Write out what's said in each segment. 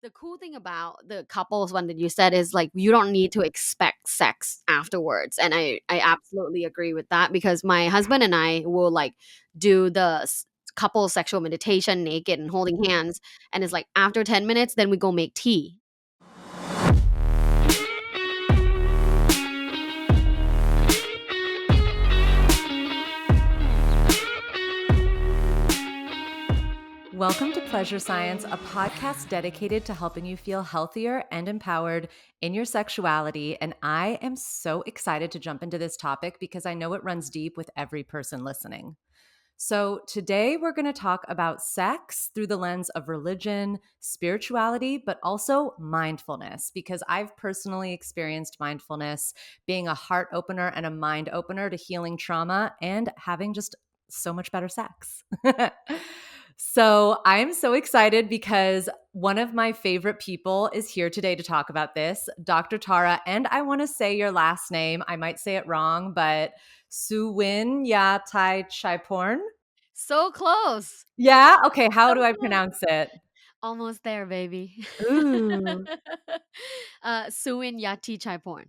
The cool thing about the couples one that you said is like you don't need to expect sex afterwards. And I absolutely agree with that because my husband and I will like do the couple sexual meditation naked and holding hands. And it's like after 10 minutes, then we go make tea. Welcome to Pleasure Science, a podcast dedicated to helping you feel healthier and empowered in your sexuality. And I am so excited to jump into this topic because I know it runs deep with every person listening. So today we're going to talk about sex through the lens of religion, spirituality, but also mindfulness, because I've personally experienced mindfulness being a heart opener and a mind opener to healing trauma and having just so much better sex. So I'm so excited because one of my favorite people is here today to talk about this, Dr. Tara. And I want to say your last name. I might say it wrong, but Suwin Yatai Chaiporn. So close. Yeah. Okay. How So do I close. pronounce it? Almost there, baby. Ooh. Suin Yati Chaiporn.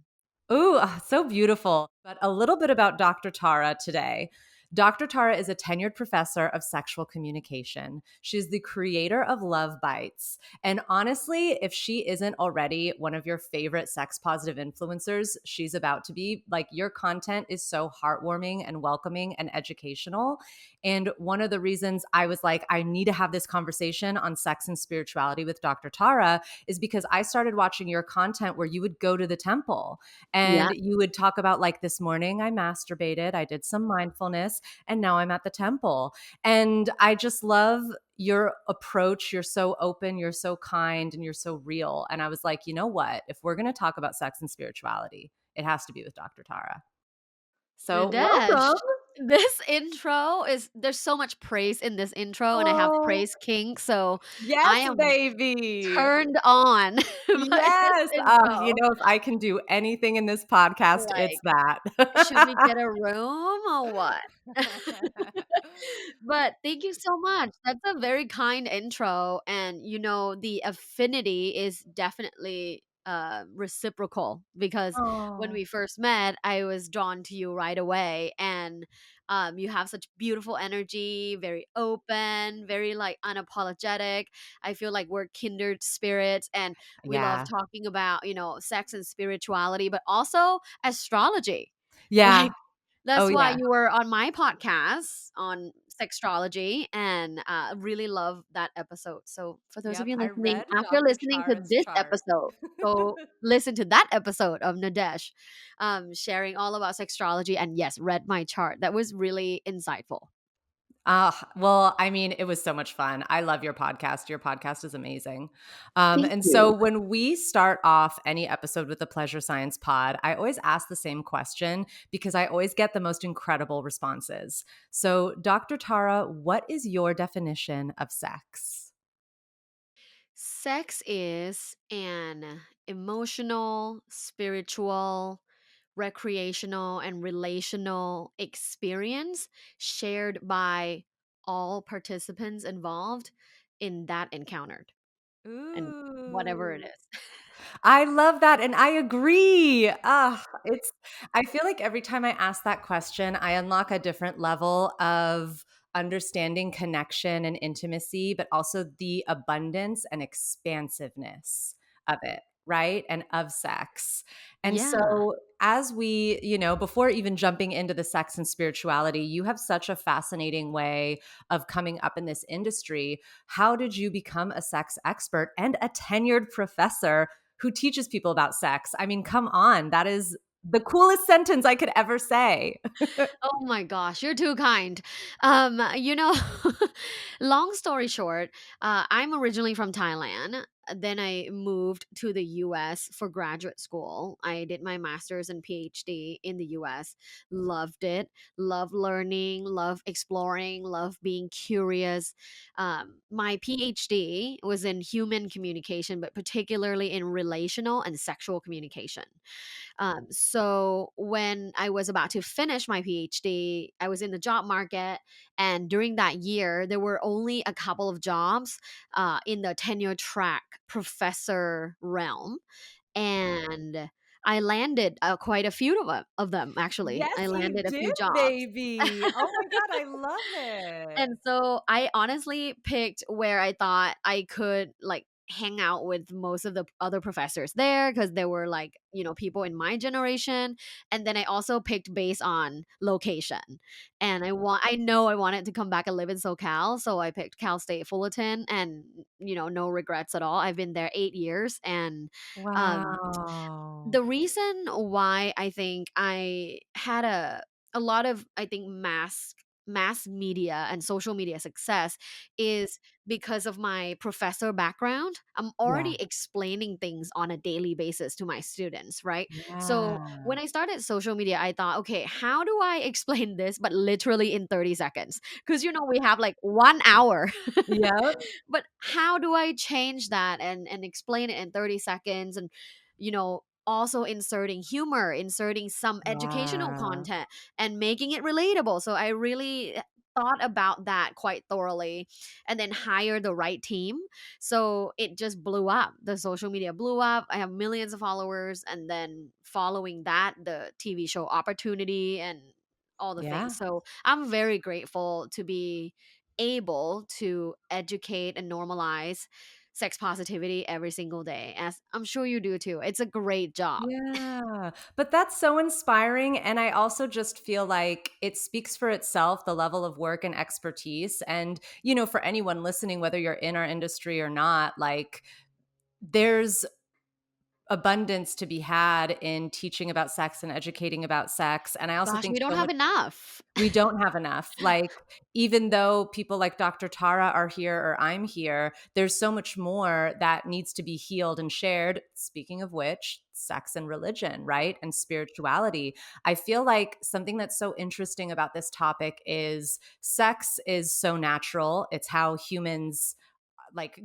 Ooh, so beautiful. But a little bit about Dr. Tara today. Dr. Tara is a tenured professor of sexual communication. She's the creator of Love Bites. And honestly, if she isn't already one of your favorite sex positive influencers, she's about to be. Like, your content is so heartwarming and welcoming and educational. And one of the reasons I was like, I need to have this conversation on sex and spirituality with Dr. Tara is because I started watching your content where you would go to the temple Yeah. and you would talk about, like, this morning I masturbated, I did some mindfulness, and now I'm at the temple. And I just love your approach. You're so open, you're so kind, and you're so real. And I was like, you know what? If we're going to talk about sex and spirituality, it has to be with Dr. Tara. So Nadège, welcome. this intro is there's so much praise in this intro, and I have Oh, praise kink, so I yes, am baby. turned on by this Yes. intro. If I can do anything in this podcast, it's Like, should we that. get a room or what? But thank you so much. That's a very kind intro, and the affinity is definitely reciprocal because when Oh, we first met, I was drawn to you right away, and you have such beautiful energy, very open, very like unapologetic. I feel like we're kindred spirits, and we love yeah. talking about sex and spirituality, but also astrology. Yeah. Like, Oh, that's why yeah. you were on my podcast on sextrology, and really love that episode. So for those of Yep. you I listening, read after Dr. listening to Tara's this chart. episode, go listen to that episode of Nadesh, sharing all about sextrology, and yes, read my chart. That was really insightful. Well, I mean, it was so much fun. I love your podcast. Your podcast is amazing. Thank And so you. when we start off any episode with the Pleasure Science Pod, I always ask the same question because I always get the most incredible responses. So, Dr. Tara, what is your definition of sex? Sex is an emotional, spiritual, recreational, and relational experience shared by all participants involved in that encounter and whatever it Ooh. is. I love that, and I agree. I feel like every time I ask that question, I unlock a different level of understanding connection and intimacy, but also the abundance and expansiveness of it, right? And of sex. And Yeah. so as we, before even jumping into the sex and spirituality, you have such a fascinating way of coming up in this industry. How did you become a sex expert and a tenured professor who teaches people about sex? I mean, come on. That is the coolest sentence I could ever say. Oh my gosh, you're too kind. You know, long story short, I'm originally from Thailand. Then I moved to the US for graduate school. I did my master's and PhD in the US. Loved it. Love learning, love exploring, love being curious. My PhD was in human communication, but particularly in relational and sexual communication. So when I was about to finish my PhD, I was in the job market, and during that year, there were only a couple of jobs in the tenure track professor realm, and I landed quite a few of them actually. Yes, I you landed a did, few jobs. baby. Oh my god, I love it. And so I honestly picked where I thought I could like hang out with most of the other professors there because there were like, people in my generation. And then I also picked based on location. And I know I wanted to come back and live in SoCal. So I picked Cal State Fullerton and no regrets at all. I've been there 8 years. And um Wow. the reason why I think I had a lot of, I think, mass media and social media success is because of my professor background. I'm Yeah. already explaining things on a daily basis to my students, right? So Yeah. when I started social media, I thought, okay, how do I explain this but literally in 30 seconds? Because we have like 1 hour. Yep. But how do I change that and explain it in 30 seconds, and also inserting humor, inserting some educational Yeah. content and making it relatable. So I really thought about that quite thoroughly and then hire the right team. So it just blew up. The social media blew up. I have millions of followers, and then following that, the TV show Opportunity and all the things. Yeah. So I'm very grateful to be able to educate and normalize sex positivity every single day, as I'm sure you do too. It's a great job. Yeah, but that's so inspiring, and I also just feel like it speaks for itself, the level of work and expertise, and, for anyone listening, whether you're in our industry or not, like, there's abundance to be had in teaching about sex and educating about sex, and I also Gosh, think we don't so have much. enough. We don't have enough. Like, even though people like Dr. Tara are here or I'm here, there's so much more that needs to be healed and shared. Speaking of which, sex and religion, right? And spirituality. I feel like something that's so interesting about this topic is sex is so natural. It's how humans like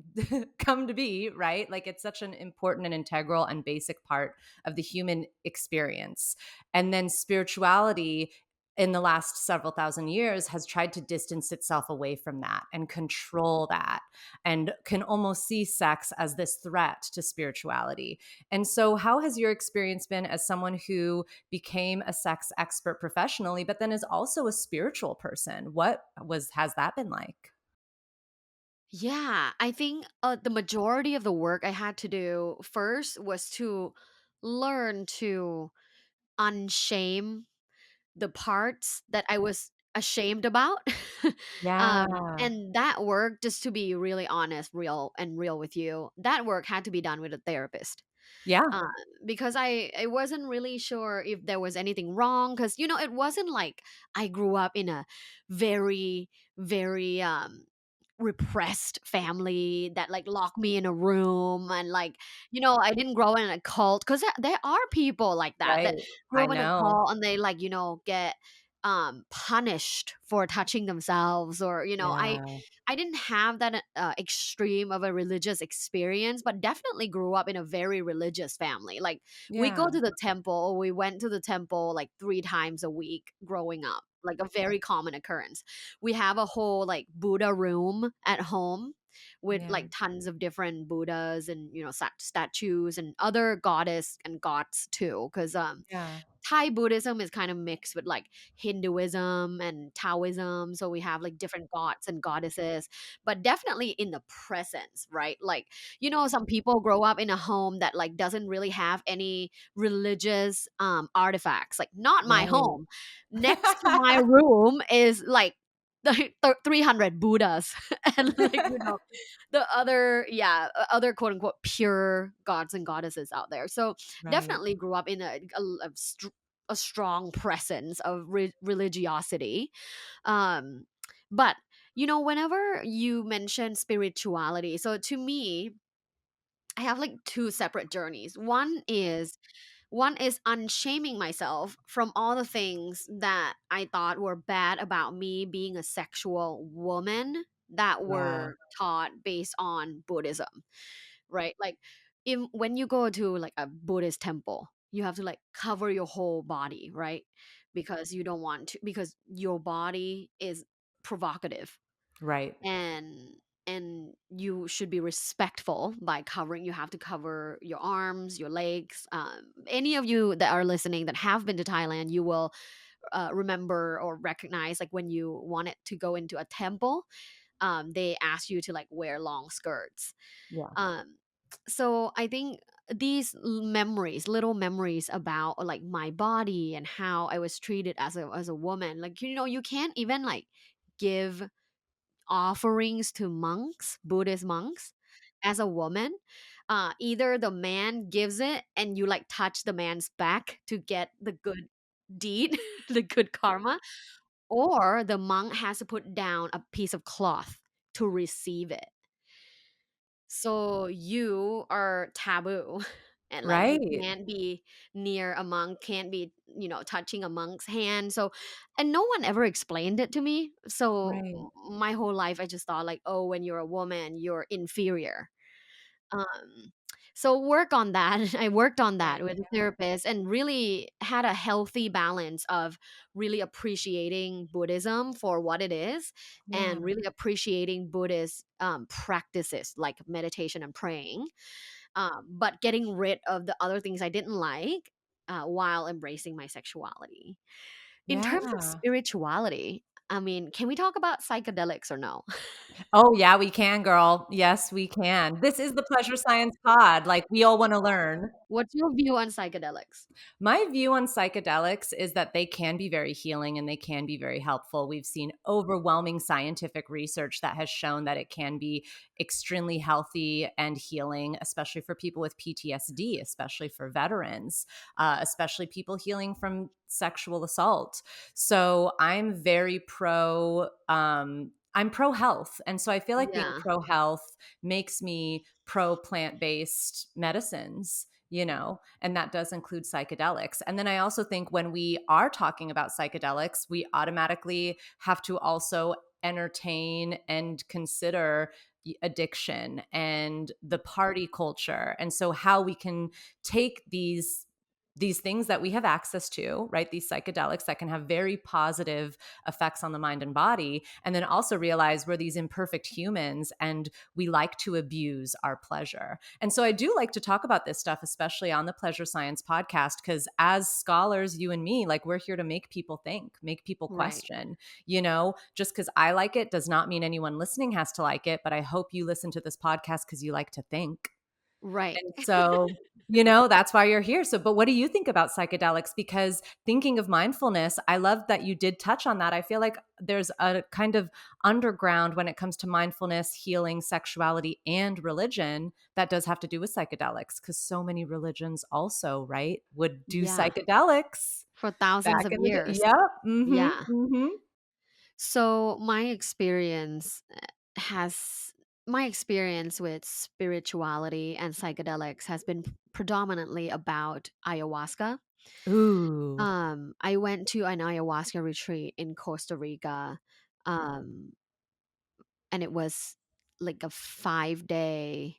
come to be, right? Like, it's such an important and integral and basic part of the human experience. And then spirituality in the last several thousand years has tried to distance itself away from that and control that, and can almost see sex as this threat to spirituality. And so how has your experience been as someone who became a sex expert professionally but then is also a spiritual person? What was has that been like? Yeah, I think the majority of the work I had to do first was to learn to unshame the parts that I was ashamed about. Yeah. And that work, just to be really honest, real with you, that work had to be done with a therapist. Yeah. uh, because I wasn't really sure if there was anything wrong, because it wasn't like I grew up in a very very repressed family that like locked me in a room, and like I didn't grow in a cult, because there are people like that Right. grow I up in a know. cult and they like get punished for touching themselves, or Yeah. I didn't have that extreme of a religious experience, but definitely grew up in a very religious family. Like we go Yeah. to the temple, we went to the temple like 3 times a week growing up, like a very common occurrence. We have a whole like Buddha room at home with Yeah. like tons of different Buddhas and statues and other goddess and gods too, because Yeah. Thai Buddhism is kind of mixed with like Hinduism and Taoism. So we have like different gods and goddesses, but definitely in the presence, right? Like, some people grow up in a home that like doesn't really have any religious artifacts. Like, not my Right. home. Next to my room is like the 300 Buddhas and like, the other, yeah, other quote unquote pure gods and goddesses out there. So Right. definitely grew up in a strong presence of religiosity. Um, but whenever you mention spirituality, so to me, I have like two separate journeys. One is unshaming myself from all the things that I thought were bad about me being a sexual woman that Yeah. were taught based on Buddhism, right? Like, when you go to like a Buddhist temple, you have to like cover your whole body, right? Because you don't want to, because your body is provocative. Right. And and you should be respectful by covering. You have to cover your arms, your legs. Any of you that are listening that have been to Thailand, you will remember or recognize, like when you wanted to go into a temple, they ask you to like wear long skirts. Yeah. um so I think these memories, little memories about like my body and how I was treated as a woman, like, you can't even like give offerings to monks, Buddhist monks, as a woman. Either the man gives it and you like touch the man's back to get the good deed, the good karma, or the monk has to put down a piece of cloth to receive it. So you are taboo. And like you Right. can't be near a monk, can't be, touching a monk's hand. So, and no one ever explained it to me. So Right. my whole life I just thought like, oh, when you're a woman, you're inferior. um so work on that. I worked on that with a therapist and really had a healthy balance of really appreciating Buddhism for what it is, Yeah. and really appreciating Buddhist practices like meditation and praying, but getting rid of the other things I didn't like, while embracing my sexuality. In terms of Yeah. spirituality, I mean, can we talk about psychedelics or no? Oh, yeah, we can, girl. Yes, we can. This is the Pleasure Science Pod. Like, we all wanna learn. What's your view on psychedelics? My view on psychedelics is that they can be very healing and they can be very helpful. We've seen overwhelming scientific research that has shown that it can be extremely healthy and healing, especially for people with PTSD, especially for veterans, especially people healing from sexual assault. So I'm very pro. I'm pro health. And so I feel like being Yeah, pro health makes me pro plant based medicines, and that does include psychedelics. And then I also think when we are talking about psychedelics, we automatically have to also entertain and consider addiction and the party culture. And so how we can take these things that we have access to, right? These psychedelics that can have very positive effects on the mind and body, and then also realize we're these imperfect humans and we like to abuse our pleasure. And so I do like to talk about this stuff, especially on the Pleasure Science podcast, because as scholars, you and me, like we're here to make people think, make people right. question. Just because I like it does not mean anyone listening has to like it, but I hope you listen to this podcast because you like to think. Right. And so, that's why you're here. So, but what do you think about psychedelics? Because thinking of mindfulness, I love that you did touch on that. I feel like there's a kind of underground when it comes to mindfulness, healing, sexuality, and religion that does have to do with psychedelics because so many religions also, right, would do Yeah, psychedelics for thousands back of in the day. years. Yep. Mm-hmm. Yeah. Mm-hmm. So has my experience with spirituality and psychedelics has been predominantly about ayahuasca. Ooh. I went to an ayahuasca retreat in Costa Rica, um, and it was like a 5 day,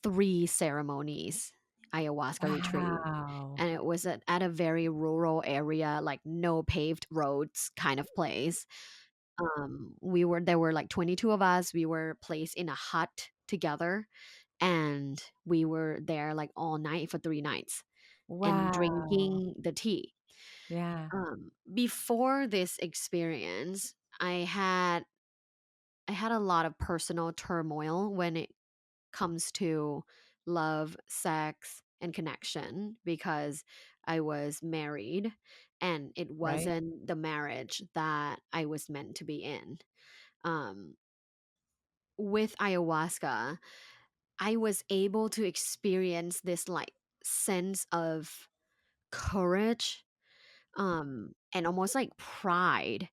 three ceremonies ayahuasca retreat. Wow. And it was at a very rural area, like no paved roads kind of place. There were like 22 of us. We were placed in a hut together, and we were there like all night for 3 nights and Wow. drinking the tea. Yeah. Before this experience, I had a lot of personal turmoil when it comes to love, sex, and connection, because I was married and it Right. wasn't the marriage that I was meant to be in. Um, with ayahuasca, I was able to experience this like sense of courage, and almost like pride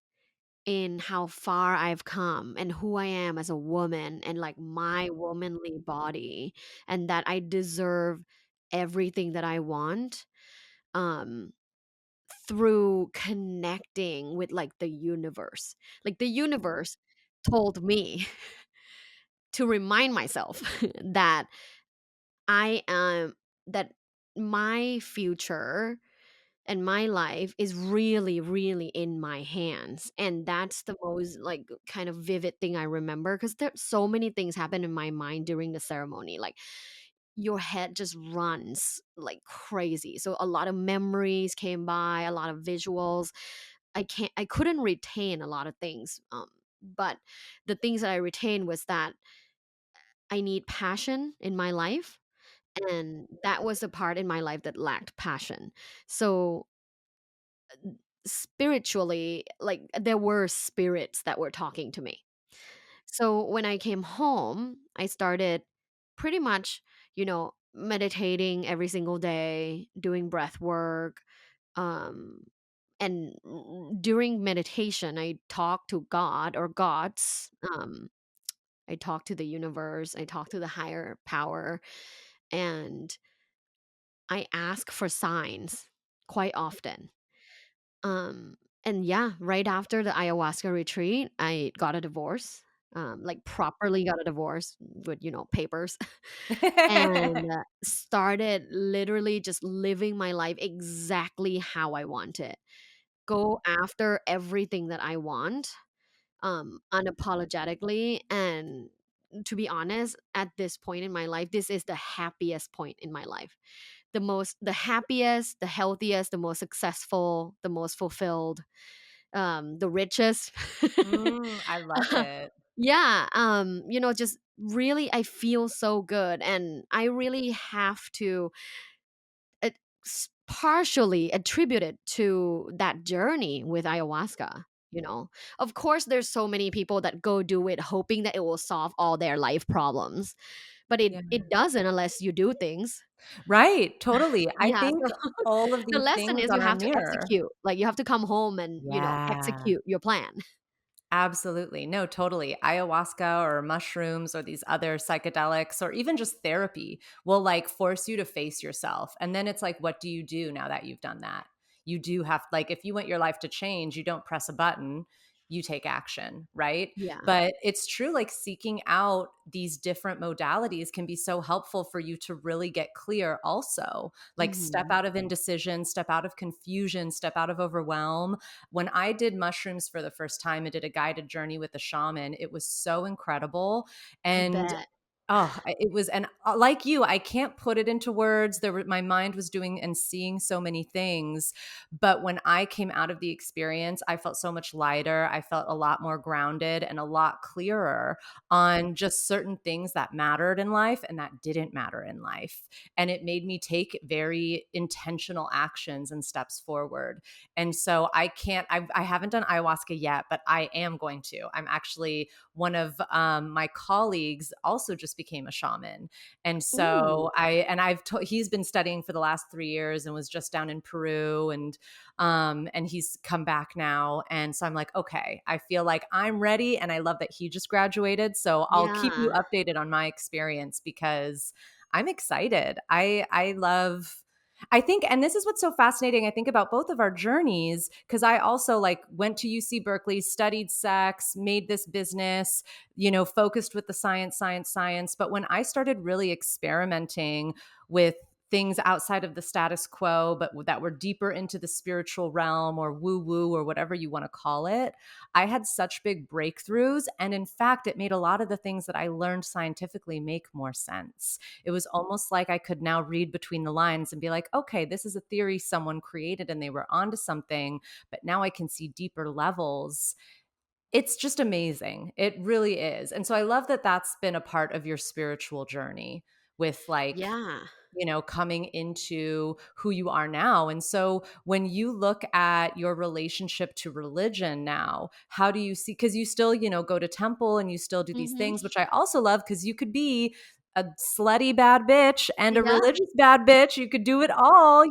in how far I've come and who I am as a woman, and like my womanly body, and that I deserve everything that I want, um through connecting with like the universe. Like the universe told me to remind myself that I am that my future and my life is really, really in my hands. And that's the most like kind of vivid thing I remember, because there's so many things happen in my mind during the ceremony. Like your head just runs like crazy. So a lot of memories came by, a lot of visuals. I couldn't retain a lot of things. But the things that I retained was that I need passion in my life. And that was a part in my life that lacked passion. So spiritually, like there were spirits that were talking to me. So when I came home, I started pretty much, meditating every single day, doing breath work. Um, and during meditation, I talk to God or gods. I talk to the universe, I talk to the higher power, and I ask for signs quite often. And yeah, right after the ayahuasca retreat, I got a divorce, like properly got a divorce with, papers, and started literally just living my life exactly how I want it. Go after everything that I want, unapologetically. And to be honest, at this point in my life, this is the happiest point in my life. The happiest, the healthiest, the most successful, the most fulfilled, the richest. I love it. Yeah, just really I feel so good, and I really have to partially attribute it to that journey with ayahuasca. Of course there's so many people that go do it hoping that it will solve all their life problems, but it Yeah. it doesn't unless you do things. Right, totally. I Yeah, think so all of the these lesson things is you are a have to mirror. execute. Like, you have to come home and, Yeah. execute your plan. Absolutely. No, totally. Ayahuasca or mushrooms or these other psychedelics or even just therapy will like force you to face yourself. And then it's like, what do you do now that you've done that? You do have, like, if you want your life to change, you don't press a button, you take action, right? Yeah. But it's true, like seeking out these different modalities can be so helpful for you to really get clear, also. Like, step Mhm. out of indecision, step out of confusion, step out of overwhelm. When I did mushrooms for the first time, I did a guided journey with a shaman. It was so incredible. I And bet. it was, and like you, I can't put it into words. My mind was doing and seeing so many things. But when I came out of the experience, I felt so much lighter. I felt a lot more grounded and a lot clearer on just certain things that mattered in life and that didn't matter in life. And it made me take very intentional actions and steps forward. And so I haven't done ayahuasca yet, but I am going to. I'm actually, one of my colleagues also just became a shaman. And Ooh. so he's been studying for the last 3 years and was just down in Peru, and he's come back now. And so I'm like, okay, I feel like I'm ready. And I love that he just graduated. So I'll keep you Yeah. updated on my experience because I'm excited. I love, I think, and this is what's so fascinating, I think, about both of our journeys, because I also like went to UC Berkeley, studied sex, made this business, focused with the science, science, science. But when I started really experimenting with things outside of the status quo, but that were deeper into the spiritual realm or woo woo or whatever you want to call it, I had such big breakthroughs. And in fact, it made a lot of the things that I learned scientifically make more sense. It was almost like I could now read between the lines and be like, okay, this is a theory someone created and they were onto something, but now I can see deeper levels. It's just amazing. It really is. And so I love that that's been a part of your spiritual journey with, like, Yeah. coming into who you are now. And so when you look at your relationship to religion now, how do you see, because you still, go to temple and you still do these Mhm. things, which I also love, because you could be a slutty bad bitch and a Yeah. religious bad bitch. You could do it all.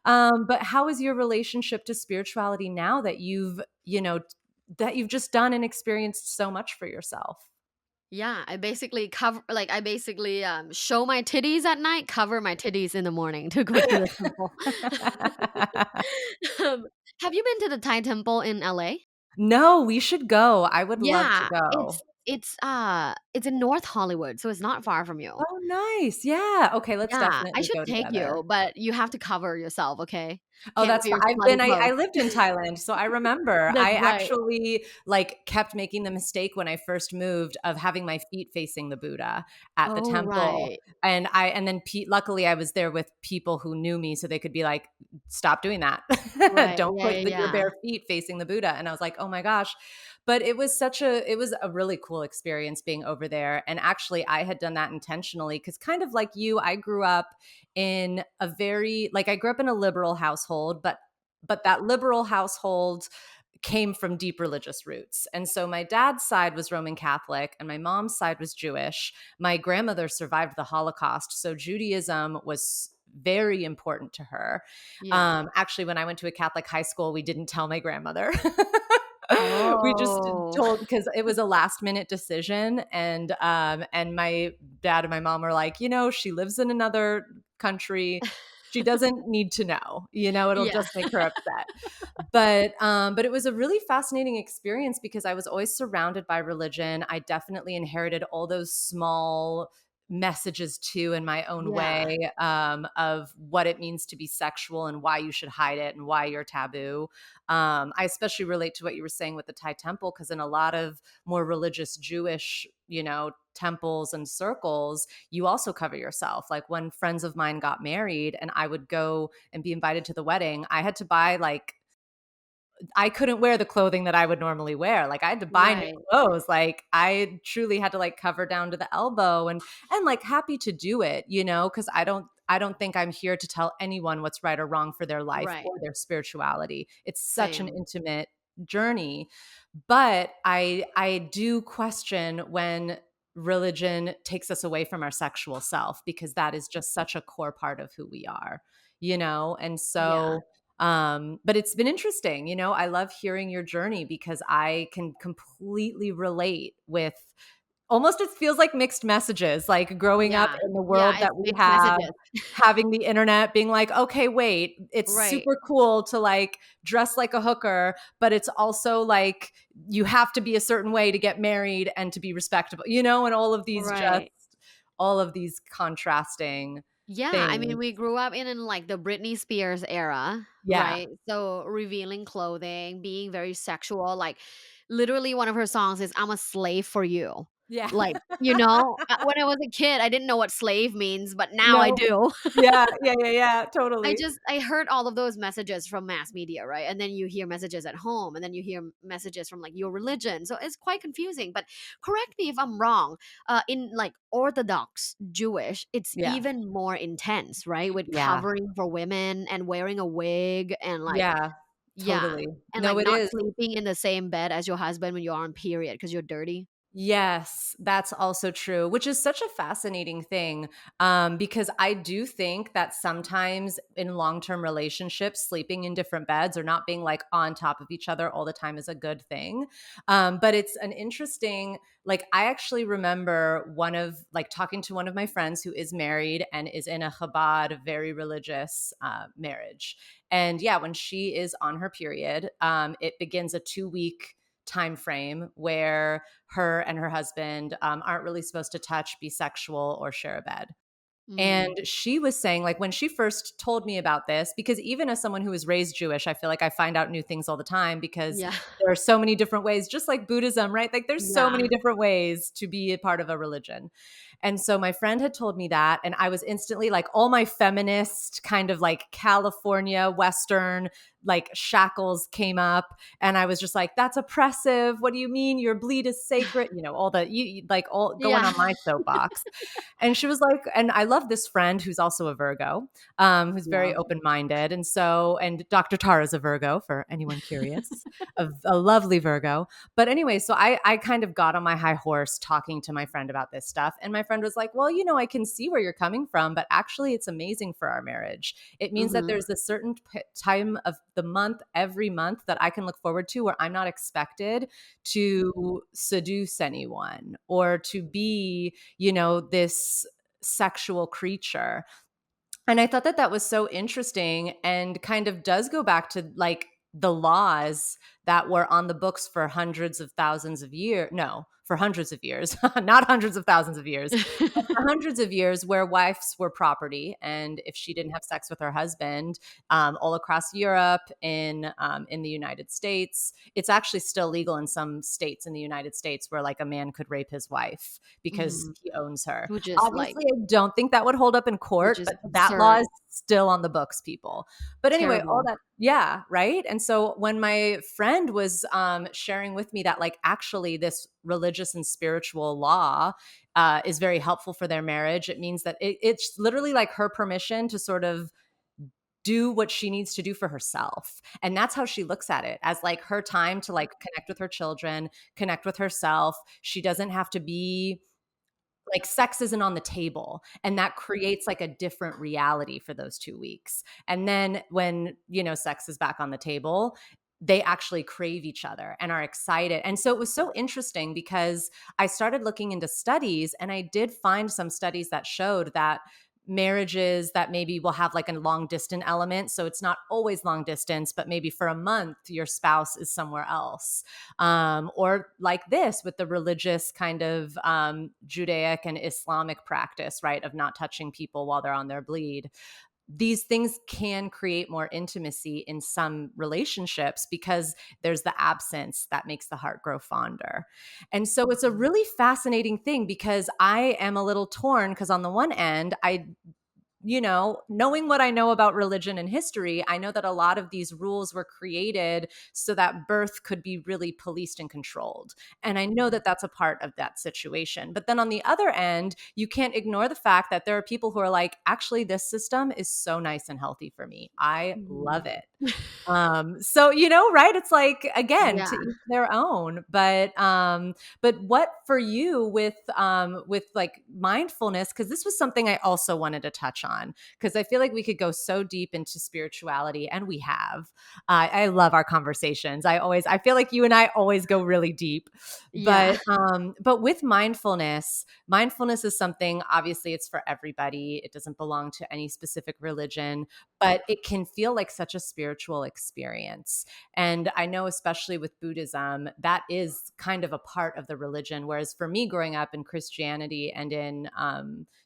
But how is your relationship to spirituality now that you've just done and experienced so much for yourself? Yeah, I basically, show my titties at night, cover my titties in the morning to go to the temple. Um, have you been to the Thai temple in LA? No, we should go. I would love to Yeah, it's go. It's in North Hollywood, so it's not far from you. Oh, nice. Yeah. Okay, let's Yeah, I definitely should go take together. you, but you have to cover yourself, okay? Oh, Can't that's see fi your I've slutty been I clothes. lived in Thailand, so I remember. That's I right. actually, like, kept making the mistake when I first moved of having my feet facing the Buddha at the Oh, temple, right. and then pe luckily, I was there with people who knew me, so they could be like, "Stop doing that. Right. Don't Yeah, put yeah, your yeah. bare feet facing the Buddha," and I was like, "Oh my gosh." But it was a really cool experience being over there, and actually, I had done that intentionally because, kind of like you, I grew up in a very like, I grew up in a liberal household, but that liberal household came from deep religious roots. And so my dad's side was Roman Catholic and my mom's side was Jewish. My grandmother survived the Holocaust, so Judaism was very important to her. Yeah. Actually, when I went to a Catholic high school, we didn't tell my grandmother. We just Oh. told because it was a last minute decision, and my dad and my mom were like, she lives in another country. She doesn't need to know, it'll Yeah. just make her upset. But it was a really fascinating experience because I was always surrounded by religion. I definitely inherited all those small messages too in my own Yeah. way, of what it means to be sexual and why you should hide it and why you're taboo. I especially relate to what you were saying with the Thai temple because in a lot of more religious Jewish, temples and circles, you also cover yourself. Like when friends of mine got married and I would go and be invited to the wedding, I had to buy like I couldn't wear the clothing that I would normally wear. Like I had to buy new Right. clothes. Like I truly had to like cover down to the elbow and like happy to do it, because I don't think I'm here to tell anyone what's right or wrong for their life Right. or their spirituality. It's such an Same. intimate journey. But I do question when religion takes us away from our sexual self because that is just such a core part of who we are. And Yeah. so but it's been interesting. I love hearing your journey because I can completely relate with almost it feels like mixed messages, like growing up Yeah. in the Yeah, world it's that we mixed have, messages. having the internet, being like, okay, wait, it's Right. super cool to like dress like a hooker, but it's also like you have to be a certain way to get married and to be respectable, and Right. all of these contrasting Yeah, I mean, things. we grew up in like the Britney Spears era, Yeah. right? So revealing clothing, being very sexual, like literally one of her songs is "I'm a slave for you." Yeah. Like, when I was a kid, I didn't know what slave means, but now I No. do. Yeah, yeah, yeah, yeah, totally. I heard all of those messages from mass media, right? And then you hear messages at home, and then you hear messages from like your religion. So it's quite confusing. But correct me if I'm wrong. In like Orthodox Jewish, it's Yeah, even more intense, right? With yeah, covering for women and wearing a wig and like, yeah, yeah, totally. and No, like it not is. sleeping in the same bed as your husband when you're on period because you're dirty. Yes, that's also true, which is such a fascinating thing, because I do think that sometimes in long-term relationships, sleeping in different beds or not being like on top of each other all the time is a good thing. But it's an interesting, like I actually remember talking to one of my friends who is married and is in a Chabad, very religious marriage. And yeah, when she is on her period, it begins a 2 week time frame where her and her husband aren't really supposed to touch, be sexual, or share a bed. Mm, And she was saying, like, when she first told me about this, because even as someone who was raised Jewish, I feel like I find out new things all the time because yeah, there are so many different ways, just like Buddhism, right? Like, there's so yeah, many different ways to be a part of a religion. And so my friend had told me that, and I was instantly like, all my feminist kind of like California Western like shackles came up, and I was just like, "That's oppressive. What do you mean? Your bleed is sacred." All the like all going yeah, on my soapbox. And she was like, and I love this friend who's also a Virgo, who's very love. open minded, and Dr. Tara's a Virgo for anyone curious, a lovely Virgo. But anyway, so I kind of got on my high horse talking to my friend about this stuff. And my friend was like, well, I can see where you're coming from, but actually it's amazing for our marriage. It means that Hmm. there's a certain time of the month, every month, that I can look forward to where I'm not expected to seduce anyone or to be, this sexual creature. And I thought that that was so interesting and kind of does go back to like the laws that were on the books for hundreds of thousands of years. No, for hundreds of years, not hundreds of thousands of years, but for hundreds of years, where wives were property. And if she didn't have sex with her husband, all across Europe, in the United States, it's actually still legal in some states in the United States where like a man could rape his wife because Mhm. he owns her. Which is like Obviously, I don't think that would hold up in which court, is but that law absurd, is still on the books, people. But anyway, all terrible. that, yeah, right. And so when my friend was sharing with me that, like, actually, this religious and spiritual law is very helpful for their marriage, it means that it's literally like her permission to sort of do what she needs to do for herself. And that's how she looks at it, as like her time to like connect with her children, connect with herself. She doesn't have to be like, sex isn't on the table, and that creates like a different reality for those 2 weeks. And then when, sex is back on the table, they actually crave each other and are excited. And so it was so interesting because I started looking into studies, and I did find some studies that showed that marriages that maybe will have like a long distance element, so it's not always long distance, but maybe for a month your spouse is somewhere else, or like this with the religious kind of Judaic and Islamic practice, right, of not touching people while they're on their bleed. These things can create more intimacy in some relationships because there's the absence that makes the heart grow fonder. And so it's a Mhm. really fascinating thing because I am a little torn because on the one end, knowing what I know about religion and history, I know that a lot of these rules were created so that birth could be really policed and controlled. And I know that that's a part of that situation. But then on the other end, you can't ignore the fact that there are people who are like, actually, this system is so nice and healthy for me. I love Mhm. it. So right? It's like, again, Yeah. to each their own. But what for you with like mindfulness, because this was something I also wanted to touch on, because I feel like we could go so deep into spirituality, and we have. I love our conversations. I feel like you and I always go really deep. Yeah. But with mindfulness is something, obviously it's for everybody. It doesn't belong to any specific religion, but it can feel like such a spiritual experience. And I know, especially with Buddhism, that is kind of a part of the religion. Whereas for me, growing up in Christianity and in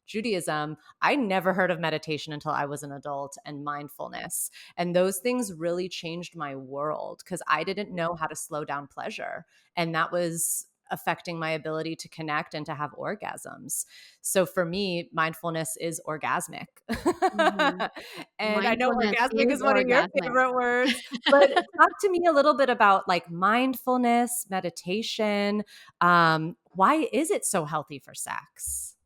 Judaism, I never heard of meditation until I was an adult, and mindfulness. And those things really changed my world because I didn't know how to slow down pleasure. And that was affecting my ability to connect and to have orgasms. So for me, mindfulness is orgasmic. Mhm. And I know Mindfulness orgasmic is is one of your orgasmic. favorite words, but talk to me a little bit about like mindfulness, meditation. Why is it so healthy for sex?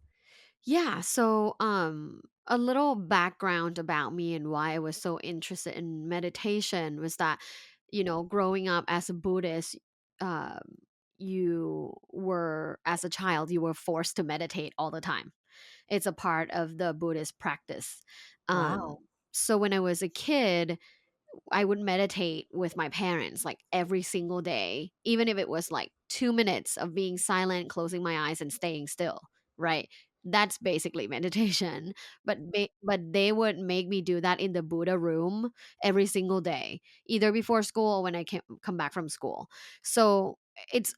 Yeah, so a little background about me and why I was so interested in meditation was that, growing up as a Buddhist, um you were as a child you were forced to meditate all the time. It's a part of the Buddhist practice. Um Wow. so when I was a kid, I would meditate with my parents like every single day, even if it was like 2 minutes of being silent, closing my eyes and staying still, right? That's basically meditation. But they would make me do that in the Buddha room every single day, either before school or when I come back from school. So it's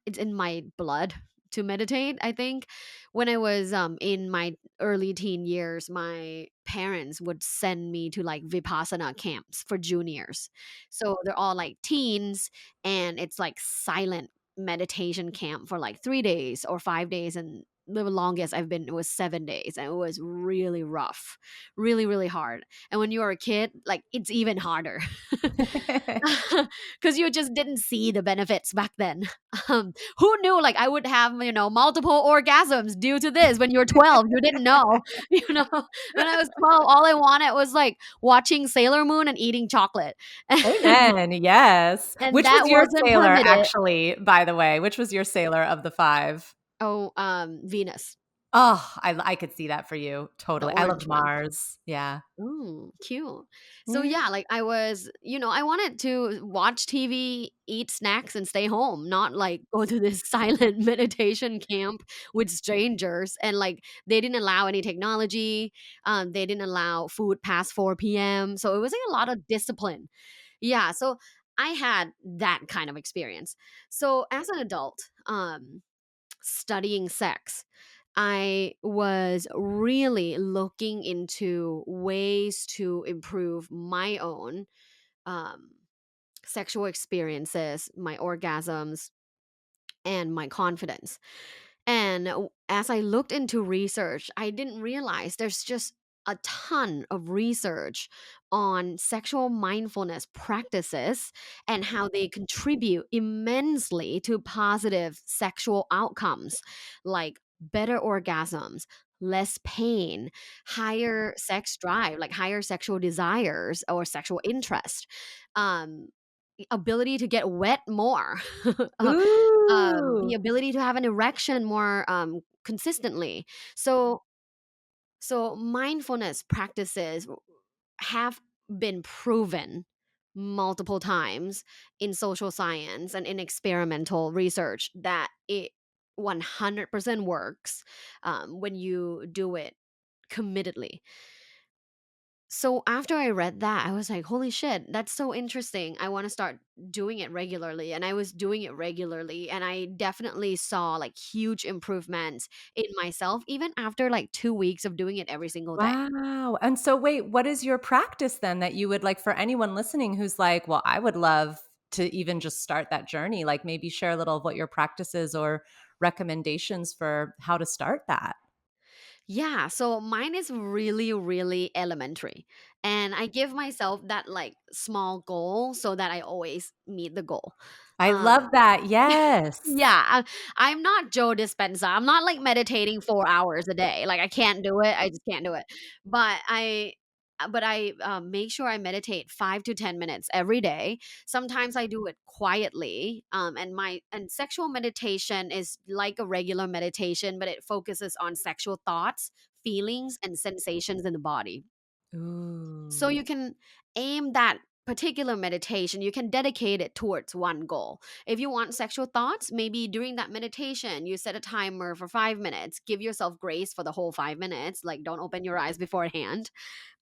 it's in my blood to meditate, I think. When I was in my early teen years, my parents would send me to like Vipassana camps for juniors. So they're all like teens, and it's like silent meditation camp for like 3 days or 5 days. And the longest I've been was 7 days. And it was really rough, really, really hard. And when you're a kid, like it's even harder. Because you just didn't see the benefits back then. Who knew like I would have, multiple orgasms due to this when you're 12? You didn't know. You know, when I was 12, all I wanted was like watching Sailor Moon and eating chocolate. and, Amen. Yes. and Which that was your wasn't sailor, permitted. actually, by the way? Which was your sailor of the five? Oh, Venus, Oh, I could see that for you. the Totally. I orange loved one. Mars. Yeah. Ooh, cute. So Yeah. yeah, like I was, I wanted to watch TV, eat snacks, and stay home, not like go to this silent meditation camp with strangers. And like they didn't allow any technology. They didn't allow food past 4 p.m. So it was like a lot of discipline. Yeah. So I had that kind of experience. So as an adult, studying sex, I was really looking into ways to improve my own um, sexual experiences, my orgasms, and my confidence. And as I looked into research, I didn't realize there's just a ton of research on sexual mindfulness practices and how they contribute immensely to positive sexual outcomes like better orgasms, less pain, higher sex drive, like higher sexual desires or sexual interest, um, ability to get wet more, the Ooh. ability to have an erection more consistently. So mindfulness practices have been proven multiple times in social science and in experimental research that it 100% works when you do it committedly. So after I read that, I was like, holy shit, that's so interesting. I want to start doing it regularly. And I was doing it regularly. And I definitely saw like huge improvements in myself, even after like 2 weeks of doing it every single day. Wow. And so wait, what is your practice then that you would like for anyone listening who's like, well, I would love to even just start that journey, like maybe share a little of what your practice is or recommendations for how to start that? Yeah. So mine is really, really elementary. And I give myself that like small goal so that I always meet the goal. I love Um, that. Yes. Yeah, I'm not Joe Dispenza. I'm not like meditating 4 hours a day. Like I can't do it. I just can't do it. But I make sure I meditate 5 to 10 minutes every day. Sometimes I do it quietly. And sexual meditation is like a regular meditation, but it focuses on sexual thoughts, feelings, and sensations in the body. So Ooh. you can aim that particular meditation, you can dedicate it towards one goal. If you want sexual thoughts, maybe during that meditation, you set a timer for 5 minutes. Give yourself grace for the whole 5 minutes. Like, don't open your eyes beforehand.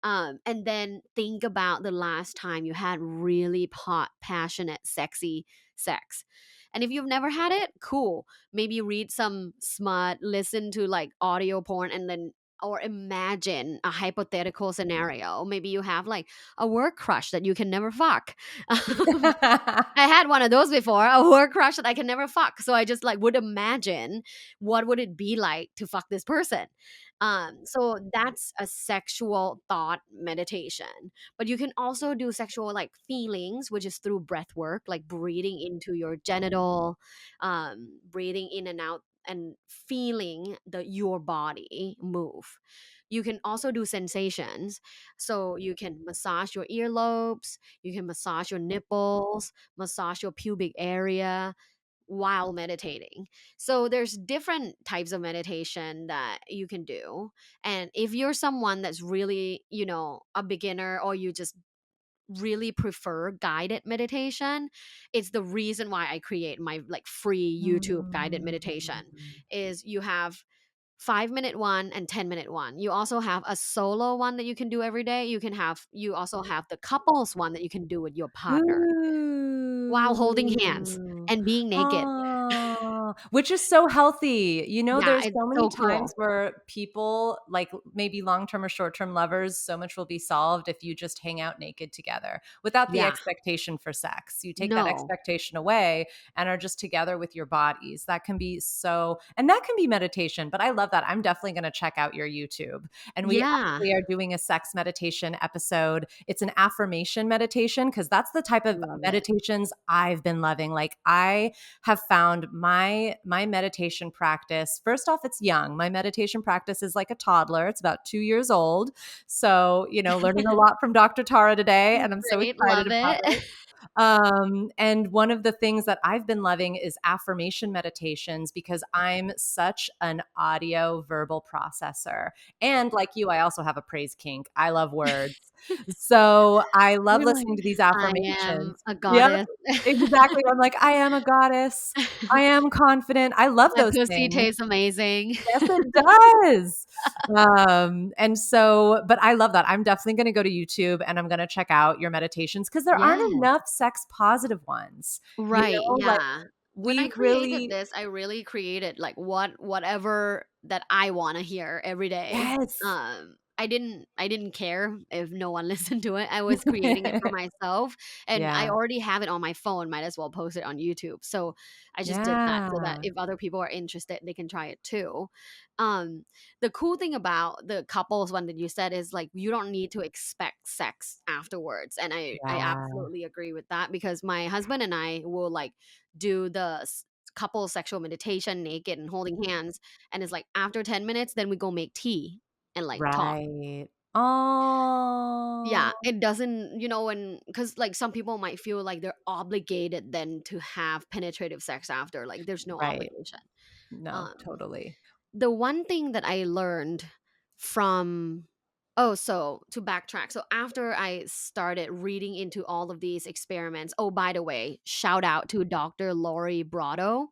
And then think about the last time you had really passionate, sexy sex. And if you've never had it, cool. Maybe read some smut, listen to like audio porn, and then or imagine a hypothetical scenario. Maybe you have like a work crush that you can never fuck. I had one of those before, a work crush that I can never fuck. So I just like would imagine what would it be like to fuck this person. So that's a sexual thought meditation. But you can also do sexual like feelings, which is through breath work, like breathing into your genital, breathing in and out and feeling your body move. You can also do sensations. So you can massage your earlobes, you can massage your nipples, massage your pubic area while meditating. So there's different types of meditation that you can do. And if you're someone that's really, a beginner or you just really prefer guided meditation, it's the reason why I create my like free YouTube guided Mm. meditation is you have 5-minute one and 10-minute one. You also have a solo one that you can do every day. You also have the couples one that you can do with your partner while holding hands Ooh. and being naked. Oh, which is so healthy. Yeah, There's it's so many so times cool. where people, like maybe long-term or short-term lovers, so much will be solved if you just hang out naked together without the Yeah. expectation for sex. You take that No. expectation away and are just together with your bodies. That can be and that can be meditation, but I love that. I'm definitely going to check out your YouTube. And we Yeah. actually are doing a sex meditation episode. It's an affirmation meditation because that's the type of Love it. meditations I've been loving. Like I have found my meditation practice. First off, it's young. My meditation practice is like a toddler. It's about 2 years old. So, learning a lot from Dr. Tara today, and I'm so Great, excited love about it. it. And one of the things that I've been loving is affirmation meditations because I'm such an audio verbal processor. And like you, I also have a praise kink. I love words. So I love You're like, listening to these "I am affirmations. a Yep, goddess. exactly. I'm like, I am a goddess. I am confident. I love My those pussy things. tastes amazing." Yes, it does. And so, but I love that. I'm definitely going to go to YouTube and I'm going to check out your meditations because there aren't Yes. enough sex positive ones. Right, Like yeah. When I we created really, this, I really created, like, whatever that I wanna hear every day. yes. I didn't care if no one listened to it. I was creating it for myself, and I Yeah. already have it on my phone, might as well post it on YouTube. So, I just did that so that Yeah. if other people are interested, they can try it too. Um, the cool thing about the couples one that you said is, like, you don't need to expect sex afterwards, and I Yeah. absolutely agree with that because my husband and I will, like, do the couple sexual meditation naked and holding hands, and it's like after 10 minutes then we go make tea and like talk. Right. Yeah, Oh, it doesn't, when because like some people might feel like they're obligated then to have penetrative sex after, like there's no right. obligation. No, um totally. the one thing that I learned from oh, so to backtrack. So after I started reading into all of these experiments, oh, by the way, shout out to Dr. Lori Brotto,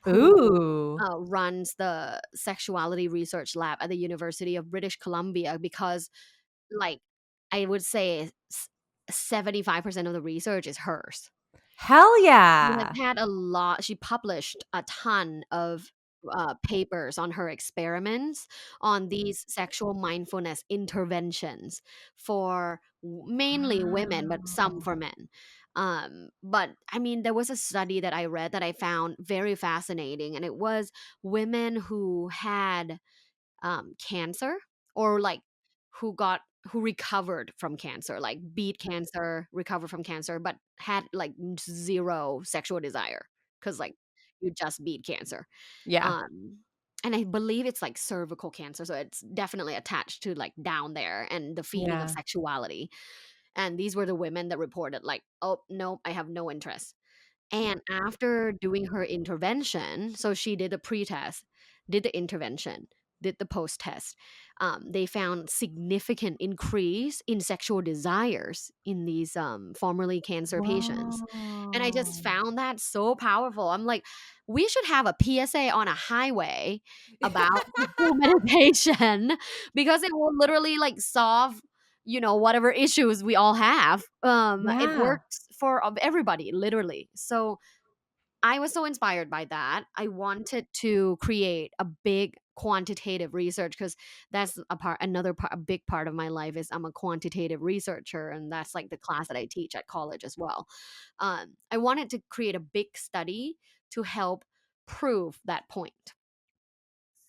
who Ooh. runs the sexuality research lab at the University of British Columbia, because, like, I would say 75% of the research is hers. Hell She has yeah. had a lot she published a ton of, papers on her experiments on these sexual mindfulness interventions for mainly women, but some Wow. for men. But, I mean, there was a study that I read that I found very fascinating, and it was women who had cancer, or like who recovered from cancer, like beat cancer, recovered from cancer, but had like zero sexual desire because like you just beat cancer. Yeah. Um, and I believe it's like cervical cancer, so it's definitely attached to like down there and the feeling of Yeah. sexuality. And these were the women that reported like, "Oh no, I have no interest." And after doing her intervention, so she did the pre-test, did the intervention, did the post-test, they found significant increase in sexual desires in these formerly cancer patients. And I just Whoa. found that so powerful. I'm like, we should have a PSA on a highway about sexual meditation because it will literally like solve whatever issues we all have. It Yeah. works for everybody, literally. So I was so inspired by that. I wanted to create a big quantitative research because that's another part, a big part of my life is I'm a quantitative researcher, and that's like the class that I teach at college as well. I wanted to create a big study to help prove that point.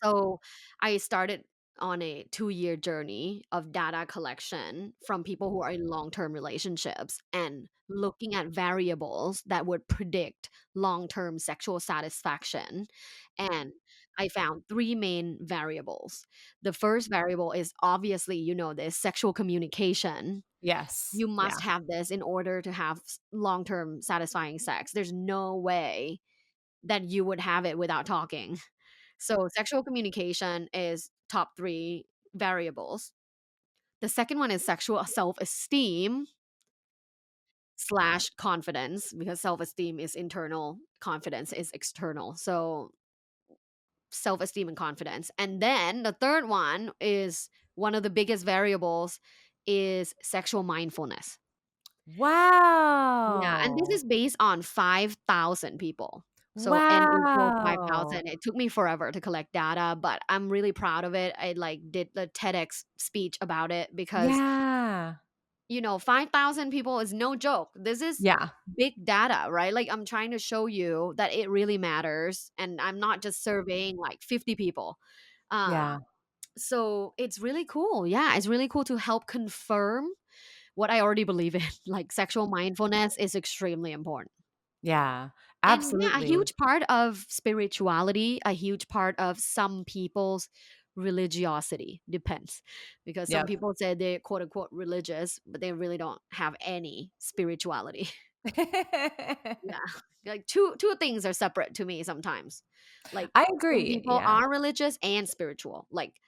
So I started on a 2-year journey of data collection from people who are in long term relationships and looking at variables that would predict long term sexual satisfaction. And I found three main variables. The first variable is obviously, this sexual communication. Yes. You Yeah. must have this in order to have long term satisfying sex. There's no way that you would have it without talking. So sexual communication is top 3 variables. The second one is sexual self-esteem slash confidence, because self-esteem is internal, confidence is external. So self-esteem and confidence. And then the third one is one of the biggest variables is sexual mindfulness. Yeah, and this Wow. is based on 5,000 people. So N equals Wow. 5,000. It took me forever to collect data, but I'm really proud of it. I like did the TEDx speech about it because Yeah. 5,000 people is no joke. This is Yeah. big data, right? Like I'm trying to show you that it really matters, and I'm not just surveying like 50 people. Yeah. So it's really cool. Yeah, it's really cool to help confirm what I already believe in. Like sexual mindfulness is extremely important. Yeah. And yeah, a Absolutely. huge part of spirituality, a huge part of some people's religiosity depends. Because some Yep. people say they're quote unquote religious, but they really don't have any spirituality. Yeah. Like two things are separate to me sometimes. Like I some agree. people Yeah. are religious and spiritual. Like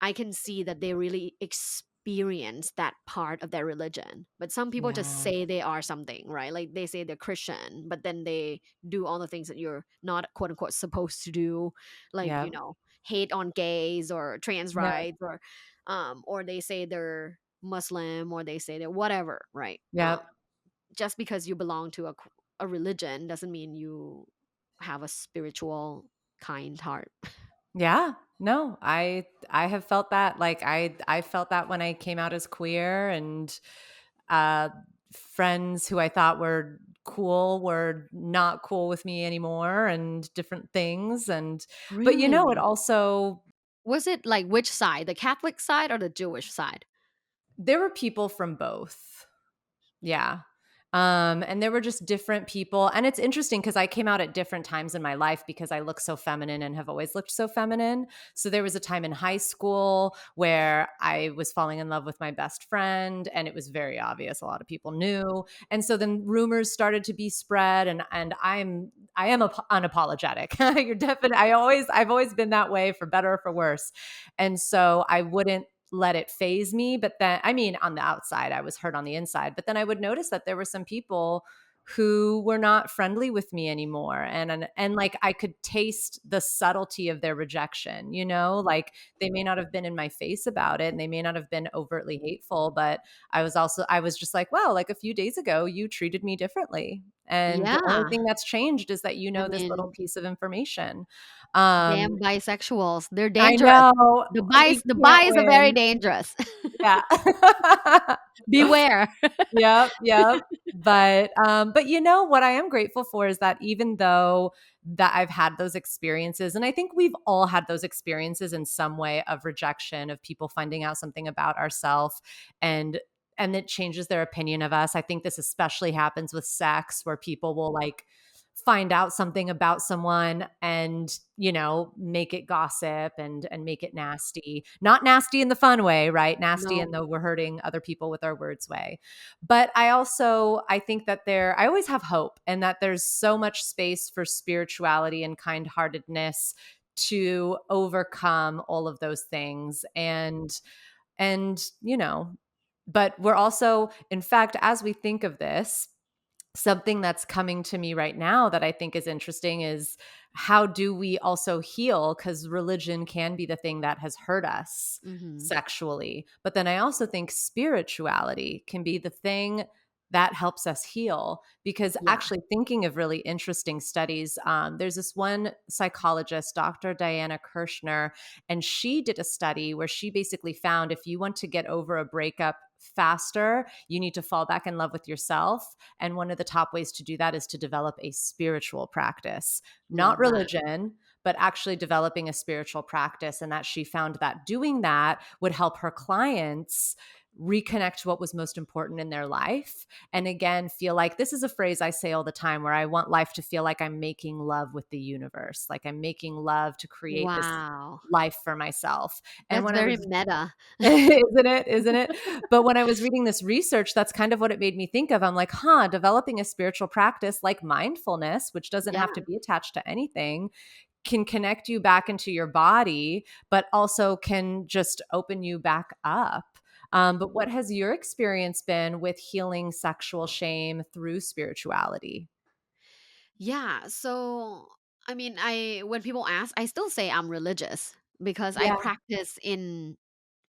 I can see that they really experience that part of their religion. But some people just Yeah. say they are something, right? Like they say they're Christian, but then they do all the things that you're not quote unquote supposed to do, like, Yep. hate on gays or trans Yep. rights, or they say they're Muslim, or they say they're whatever, right? Yep. Just because you belong to a religion doesn't mean you have a spiritual kind heart. Yeah. No, I have felt that. Like I felt that when I came out as queer, and uh friends who I thought were cool were not cool with me anymore, and different things. And but it Really? also, Was it like which side, the Catholic side or the Jewish side? there were people from both. Yeah. And there were just different people. And it's interesting because I came out at different times in my life because I look so feminine and have always looked so feminine. So there was a time in high school where I was falling in love with my best friend, and it was very obvious. A lot of people knew. And so then rumors started to be spread, and I am unapologetic. You're definitely I've always been that way, for better or for worse. And so I wouldn't let it phase me. But then, I mean, on the outside, I was hurt on the inside. But then I would notice that there were some people who were not friendly with me anymore. And like I could taste the subtlety of their rejection, like they may not have been in my face about it, and they may not have been overtly hateful, but I was just like, wow, like a few days ago, you treated me differently. And the only Yeah. thing that's changed is that you I know this little mean, piece of information. damn bisexuals. They're I dangerous. know, we The can't bis are very win. dangerous. Yeah. Beware. Yep, yep. But what I am grateful for is that even though that I've had those experiences, and I think we've all had those experiences in some way of rejection, of people finding out something about ourselves, and it changes their opinion of us. I think this especially happens with sex, where people will like find out something about someone and make it gossip and make it nasty, not nasty in the fun way, right? Nasty in No. the we're hurting other people with our words way. But I think that I always have hope, and that there's so much space for spirituality and kind-heartedness to overcome all of those things. And but we're also, in fact, as we think of this, something that's coming to me right now that I think is interesting is, how do we also heal? Because religion can be the thing that has hurt us Mhm. sexually. But then I also think spirituality can be the thing that helps us heal. Because Yeah. actually, thinking of really interesting studies, there's this one psychologist, Dr. Diana Kirshner, and she did a study where she basically found, if you want to get over a breakup faster, you need to fall back in love with yourself. And one of the top ways to do that is to develop a spiritual practice, not Love that. religion, but actually developing a spiritual practice. And that she found that doing that would help her clients reconnect to what was most important in their life. And again, feel like, this is a phrase I say all the time, where I want life to feel like I'm making love with the universe, like I'm making love to create this Wow. life for myself. And That's when I very was meta. isn't it? Isn't it? But when I was reading this research, that's kind of what it made me think of. I'm like, developing a spiritual practice like mindfulness, which doesn't Yeah. have to be attached to anything, can connect you back into your body, but also can just open you back up. But what has your experience been with healing sexual shame through spirituality? Yeah. So, I mean, I when people ask, I still say I'm religious because Yeah.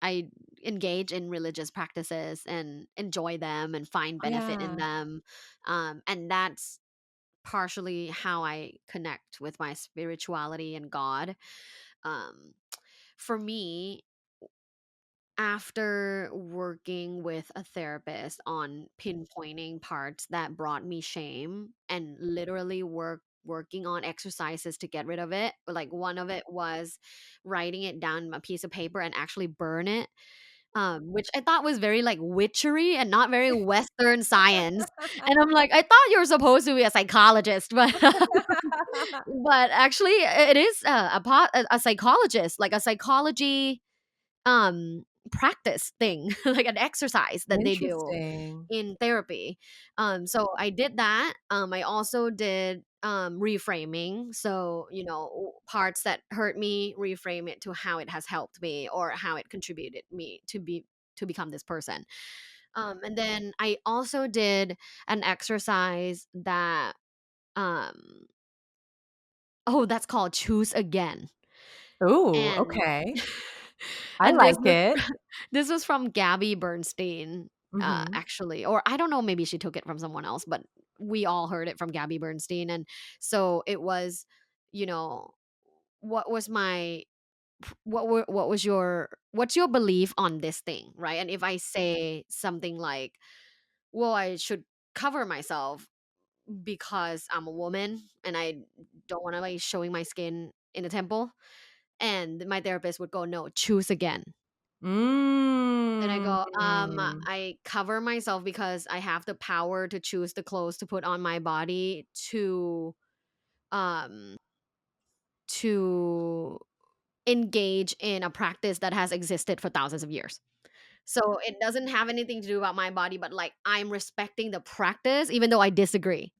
I engage in religious practices and enjoy them and find benefit in Yeah. them. And that's partially how I connect with my spirituality and God. Um, for me, after working with a therapist on pinpointing parts that brought me shame and literally working on exercises to get rid of it, like one of it was writing it down on a piece of paper and actually burn it, which I thought was very like witchery and not very Western science. And I'm like, I thought you were supposed to be a psychologist, but but actually it is a psychologist, like a psychology um practice thing, like an exercise that they do Interesting. in therapy. So I did that. I also did reframing. So, parts that hurt me, reframe it to how it has helped me or how it contributed me to be to become this person. And then I also did an exercise that um oh, that's called choose again. Ooh, And okay. I and this like was it. this was from Gabby Bernstein, Mhm. actually, or I don't know, maybe she took it from someone else, but we all heard it from Gabby Bernstein. And so it was, you know, what was my what was your what's your belief on this thing, right? And if I say something like, well, I should cover myself because I'm a woman and I don't want to like showing my skin in the temple, and my therapist would go, no, choose again. Then I go, Mm. I cover myself because I have the power to choose the clothes to put on my body um to engage in a practice that has existed for thousands of years. So it doesn't have anything to do about my body, but like I'm respecting the practice even though I disagree.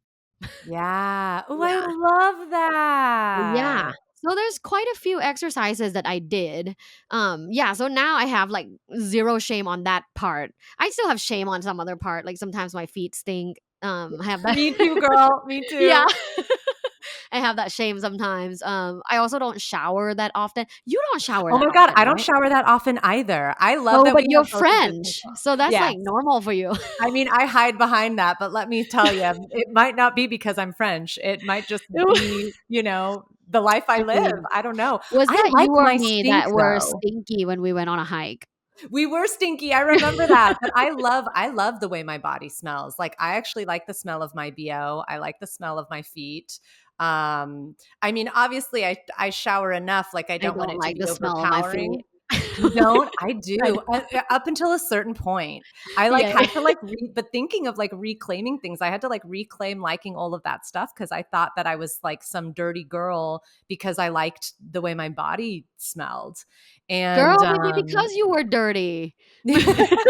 Yeah. Oh, I Yeah. love that. Yeah. So there's quite a few exercises that I did. Yeah, so now I have like zero shame on that part. I still have shame on some other part. Like sometimes my feet stink. I have that. Me too, girl. Me Yeah. too. I have that shame sometimes. I also don't shower that often. You don't shower Oh that my god, often, I don't right? shower that often either. I love Oh, that but we you're have both of this in French. common. So that's Yes. like normal for you. I mean, I hide behind that, but let me tell you, it might not be because I'm French. It might just be, the life I I live. mean, I don't know. was I that like you or my me stink that were though. stinky when we went on a hike? We were stinky. I remember that. But I love the way my body smells. Like I actually like the smell of my BO. I like the smell of my feet. I mean, obviously I shower enough. Like I I don't want don't it to like be the smell of my feet. overpowering. You don't? I I do. don't. Up until a certain point. I like Yeah. had to like but thinking of like reclaiming things, I had to like reclaim liking all of that stuff because I thought that I was like some dirty girl because I liked the way my body smelled. And Girl, maybe because you were dirty.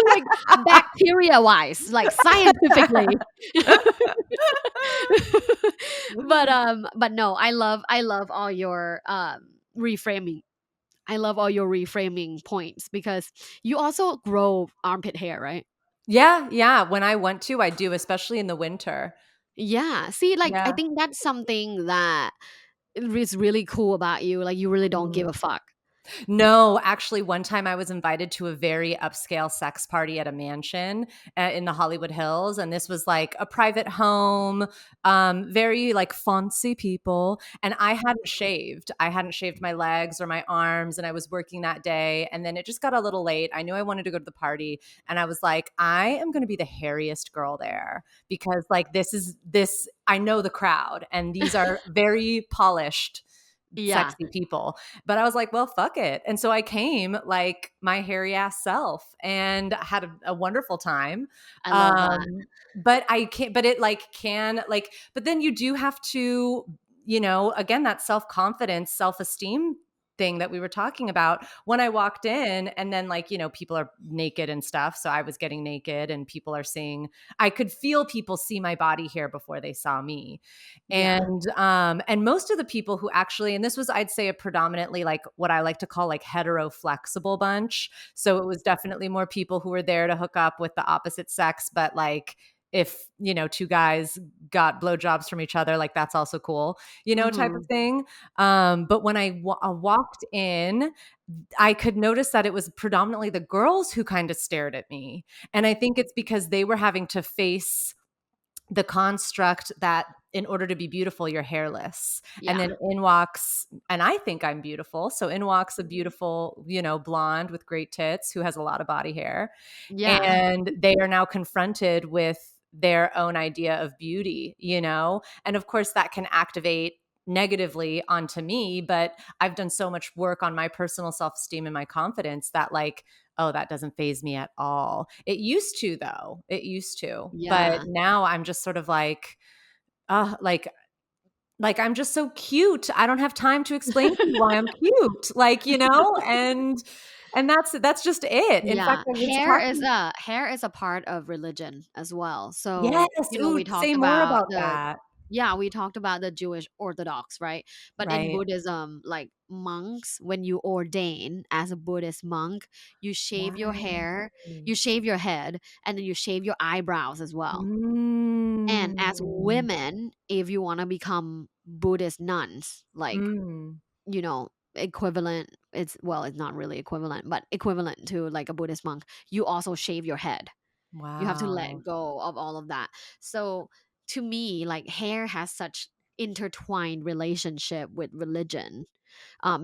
Like, bacteria-wise, like, scientifically. But no, I love all your, reframing. I love all your reframing points because you also grow armpit hair, right? Yeah, yeah. When I want to, I do, especially in the winter. Yeah. See, like, I Yeah. think that's something that is really cool about you, like, you really don't give Mhm. a fuck. No, actually, one time I was invited to a very upscale sex party at a mansion in the Hollywood Hills, and this was like a private home, very like fancy people. And I hadn't shaved. I hadn't shaved my legs or my arms, and I was working that day. And then it just got a little late. I knew I wanted to go to the party, and I was like, I am going to be the hairiest girl there because like this is this. I know the crowd, and these are very polished, Yeah, sexy people. But I was like, well, fuck it. And so I came like my hairy ass self and had a wonderful time. I love that. But I can't, but it like can, like, but then you do have to, again, that self confidence, self esteem thing that we were talking about when I walked in and then like people are naked and stuff, so I was getting naked and people are seeing, I could feel people see my body hair before they saw me. Yeah, And most of the people who actually, and this was, I'd say, a predominantly like what I like to call like hetero flexible bunch. So it was definitely more people who were there to hook up with the opposite sex, but like if two guys got blowjobs from each other, like that's also cool, type of mhm, thing. But when I walked in, I could notice that it was predominantly the girls who kind of stared at me, and I think it's because they were having to face the construct that in order to be beautiful, you're hairless. And yeah, then in walks, and I think I'm beautiful. So in walks a beautiful, blonde with great tits who has a lot of body hair. yeah, And they are now confronted with their own idea of beauty, And of course, that can activate negatively onto me, but I've done so much work on my personal self-esteem and my confidence that like, oh, that doesn't phase me at all. It used to though. It used to. But yeah, now I'm just sort of like, like I'm just so cute. I don't have time to explain to you why I'm cute. Like, and that's just it. In fact, yeah. I was talking. Hair is a part of religion as well. Yes. So, Ooh, we say talked more about about that. we talked about the Jewish Orthodox, right? But in Right. Buddhism, like monks, when you ordain as a Buddhist monk, you shave your hair, Right. you shave your head, and then you shave your eyebrows as well. And as Mm. women, if you want to become Buddhist nuns, like, Mm. equivalent, it's not really equivalent, but equivalent to like a Buddhist monk, you also shave your head. You have to let Wow. go of all of that. So to me, like, hair has such intertwined relationship with religion.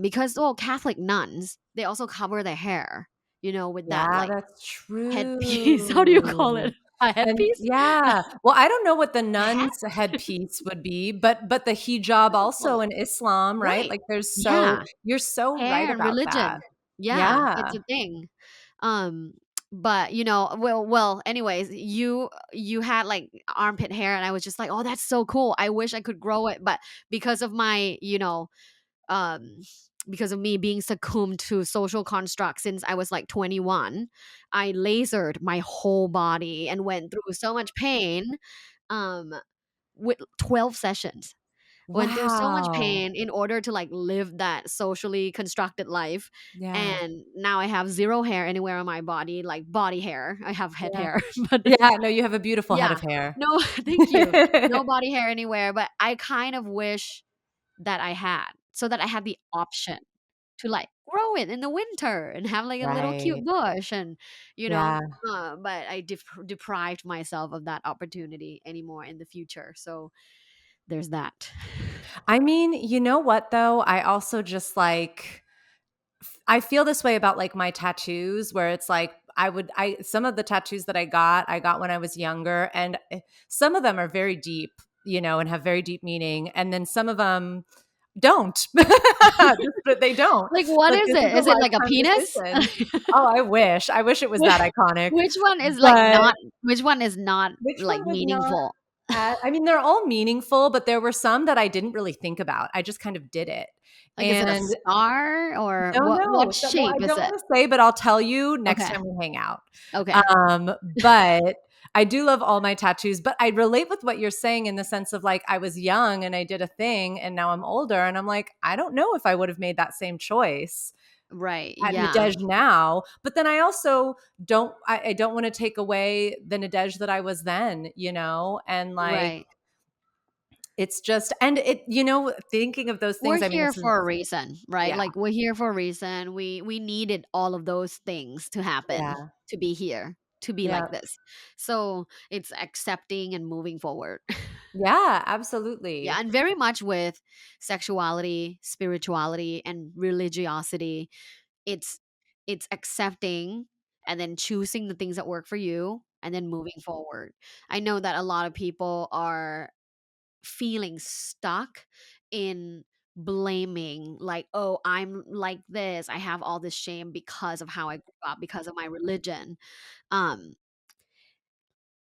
Because, well, Catholic nuns, they also cover their hair, with that Yeah, like that's headpiece. How do you call true. it? A And headpiece? yeah, well, I don't know what the A hat? nun's headpiece would be, but the hijab What do you call also it? in Islam, right? Right. Like Yeah. you're so right Hair and about that. religion. Yeah, it's Yeah. a thing. Um, but, anyways, you had like armpit hair, and I was just like, "Oh, that's so cool. I wish I could grow it." But because of my, um because of me being succumbed to social constructs since I was like 21, I lasered my whole body and went through so much pain, um with 12 sessions. Went through so much Wow. pain in order to like live that socially constructed life. Yeah. And now I have zero hair anywhere on my body, like body hair. I have head Yeah. hair, but Yeah, no, you have a beautiful head yeah. of hair. No, thank you. No body hair anywhere, but I kind of wish that I had, so that I had the option to like grow it in the winter and have like a little cute Right. bush, and you know Yeah. but I deprived myself of that opportunity anymore in the future. So there's that. I mean, you know what though? I also just like I feel this way about like my tattoos where it's like I some of the tattoos that I got when I was younger and some of them are very deep, and have very deep meaning and then some of them don't. Just that they don't. Like, what Like is this is it? a Is it like a lifetime penis? decision. Oh, I wish. I wish it was that iconic. Which one is like But not which one is not which one like was not meaningful? I mean, they're all meaningful, but there were some that I didn't really think about. I just kind of did it. Like, is it a And star, or no, what no. Well, I shape is don't it? wanna say, but I'll tell you next Okay, time we hang out. okay. But I do love all my tattoos, but I relate with what you're saying in the sense of, like, I was young and I did a thing, and now I'm older, and I'm like, I don't know if I would have made that same choice Right, at yeah. Nadège now, but then I also I don't wanna take away the Nadège that I was then, and, like, Right. it's just and thinking of those We're things, I mean, here this is for a reason, right? yeah, Like, we're here for a reason. We needed all of those things to happen, yeah, to be here, to be yeah. like this. So, it's accepting and moving forward. Yeah, Yeah, absolutely. and very much with sexuality, spirituality, and religiosity, it's it's accepting and then choosing the things that work for you and then moving forward. I know that a lot of people are feeling stuck in blaming, like, "Oh, I'm like this. I have all this shame because of how I grew up, because of my religion." Um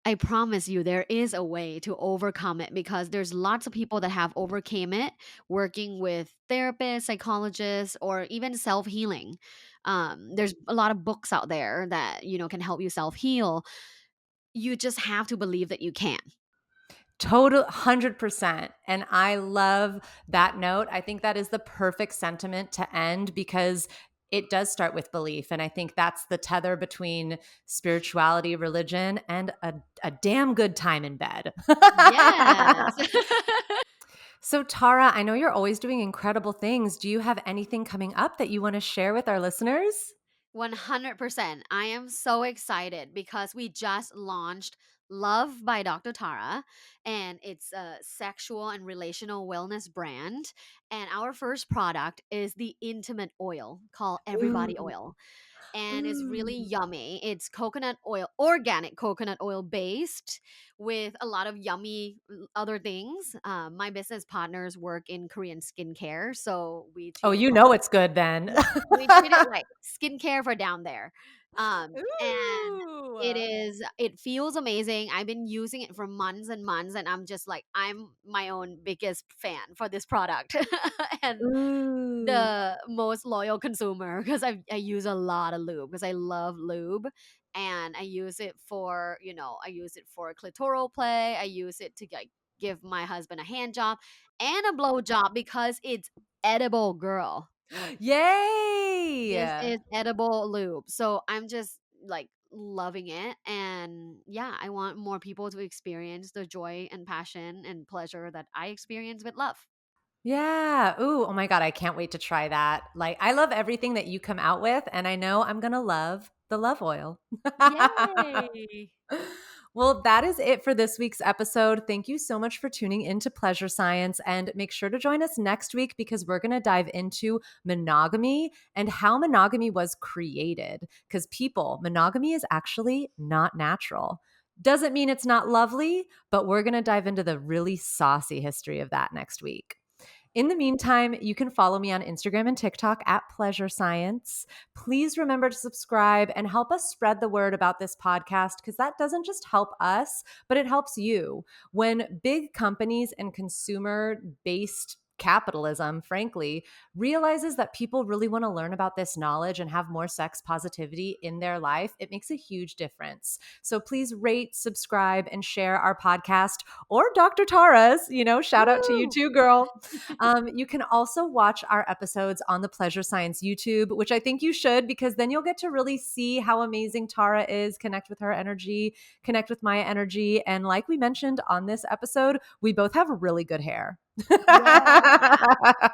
I promise you there is a way to overcome it, because there's lots of people that have overcame it working with therapists, psychologists, or even self-healing. There's a lot of books out there that, can help you self-heal. You just have to believe that you can. Total 100%. And I love that note. I think that is the perfect sentiment to end because it does start with belief. And I think that's the tether between spirituality, religion, and a damn good time in bed. Yes. So, Tara, I know you're always doing incredible things. Do you have anything coming up that you want to share with our listeners? 100%. I am so excited because we just launched Love by Dr. Tara, and it's a sexual and relational wellness brand. And our first product is the intimate oil called Everybody Ooh, Oil, and it's really ooh. yummy. It's coconut oil, organic coconut oil based, with a lot of yummy other things. My business partners work in Korean skincare, so we Oh, treat it you like, know it's good then. yeah, we treat it like skincare for down there. And Ooh. it feels amazing. I've been using it for months and months, and I'm just like, I'm my own biggest fan for this product. And Ooh. the most loyal consumer, because I use a lot of lube because I love lube, and I use it for, I use it for clitoral play. I use it to like give my husband a hand job and a blow job because it's edible, girl. This Yay! is edible lube. So I'm just like loving it. And yeah, I want more people to experience the joy and passion and pleasure that I experience with love. Yeah. Ooh, oh my God, I can't wait to try that. Like, I love everything that you come out with, and I know I'm going to love the love oil. Yay. Well, that is it for this week's episode. Thank you so much for tuning into Pleasure Science. And make sure to join us next week because we're going to dive into monogamy and how monogamy was created. Because people, monogamy is actually not natural. Doesn't mean it's not lovely, but we're going to dive into the really saucy history of that next week. In the meantime, you can follow me on Instagram and TikTok at Pleasure Science. Please remember to subscribe and help us spread the word about this podcast because that doesn't just help us, but it helps you. When big companies and consumer based capitalism, frankly, realizes that people really want to learn about this knowledge and have more sex positivity in their life, it makes a huge difference. So please rate, subscribe, and share our podcast or Dr. Tara's, shout out to you Woo! too, girl. You can also watch our episodes on the Pleasure Science YouTube, which I think you should because then you'll get to really see how amazing Tara is, connect with her energy, connect with my energy. And like we mentioned on this episode, we both have really good hair. Yeah.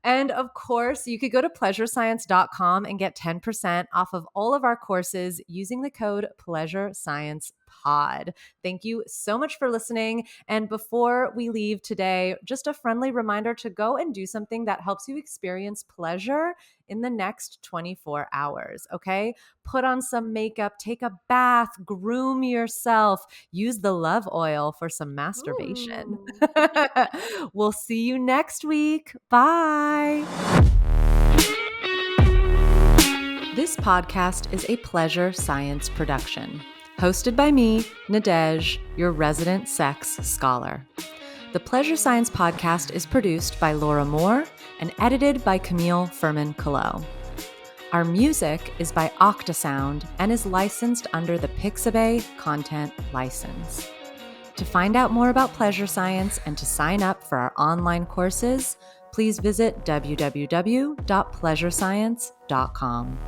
And of course, you could go to pleasurescience.com and get 10% off of all of our courses using the code PleasureSciencePod. Thank you so much for listening. And before we leave today, just a friendly reminder to go and do something that helps you experience pleasure in the next 24 hours. Okay. Put on some makeup, take a bath, groom yourself, use the love oil for some masturbation. Ooh. We'll see you next week. Bye. This podcast is a Pleasure Science production, hosted by me, Nadège, your resident sex scholar. The Pleasure Science podcast is produced by Laura Moore and edited by Camille Furman-Callot. Our music is by Octasound and is licensed under the Pixabay Content License. To find out more about Pleasure Science and to sign up for our online courses, please visit www.pleasurescience.com.